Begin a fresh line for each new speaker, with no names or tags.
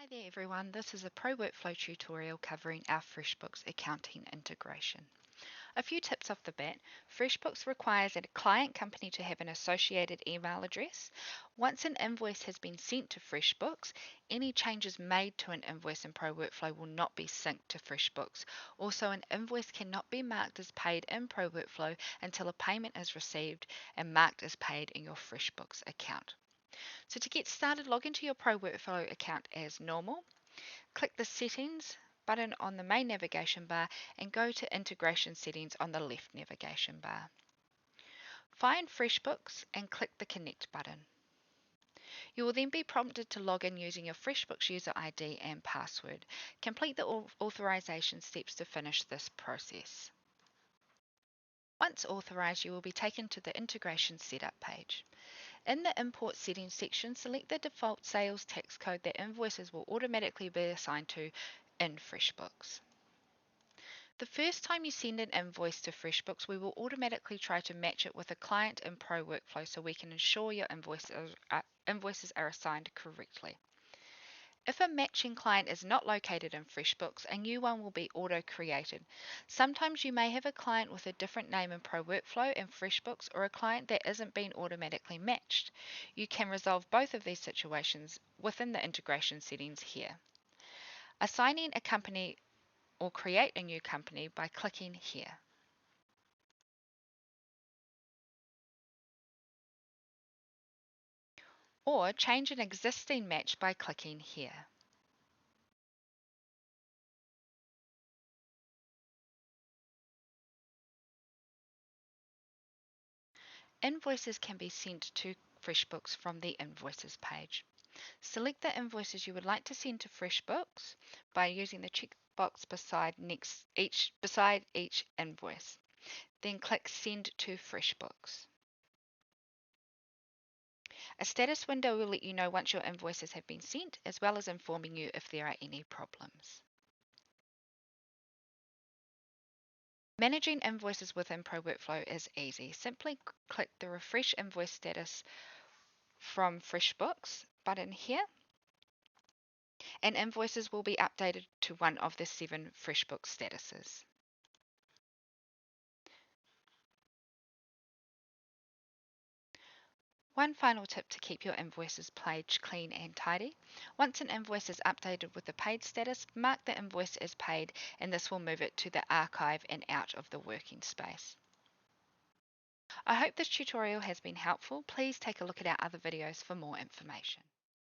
Hi there everyone, this is a ProWorkflow tutorial covering our Freshbooks accounting integration. A few tips off the bat. Freshbooks requires a client company to have an associated email address. Once an invoice has been sent to Freshbooks, any changes made to an invoice in ProWorkflow will not be synced to Freshbooks. Also, an invoice cannot be marked as paid in ProWorkflow until a payment is received and marked as paid in your Freshbooks account. So to get started, log into your ProWorkflow account as normal. Click the Settings button on the main navigation bar and go to Integration Settings on the left navigation bar. Find Freshbooks and click the Connect button. You will then be prompted to log in using your Freshbooks user ID and password. Complete the authorization steps to finish this process. Once authorized, you will be taken to the Integration Setup page. In the Import Settings section, select the default sales tax code that invoices will automatically be assigned to in Freshbooks. The first time you send an invoice to Freshbooks, we will automatically try to match it with a client in ProWorkflow so we can ensure your invoices are assigned correctly. If a matching client is not located in Freshbooks, a new one will be auto-created. Sometimes you may have a client with a different name in ProWorkflow and Freshbooks, or a client that isn't being automatically matched. You can resolve both of these situations within the integration settings here. Assigning a company or create a new company by clicking here. Or change an existing match by clicking here. Invoices can be sent to Freshbooks from the Invoices page. Select the invoices you would like to send to Freshbooks by using the checkbox beside each invoice. Then click Send to Freshbooks. A status window will let you know once your invoices have been sent, as well as informing you if there are any problems. Managing invoices within ProWorkflow is easy. Simply click the Refresh Invoice Status from Freshbooks button here, and invoices will be updated to one of the 7 FreshBooks statuses. One final tip to keep your invoices page clean and tidy. Once an invoice is updated with the paid status, mark the invoice as paid, and this will move it to the archive and out of the working space. I hope this tutorial has been helpful. Please take a look at our other videos for more information.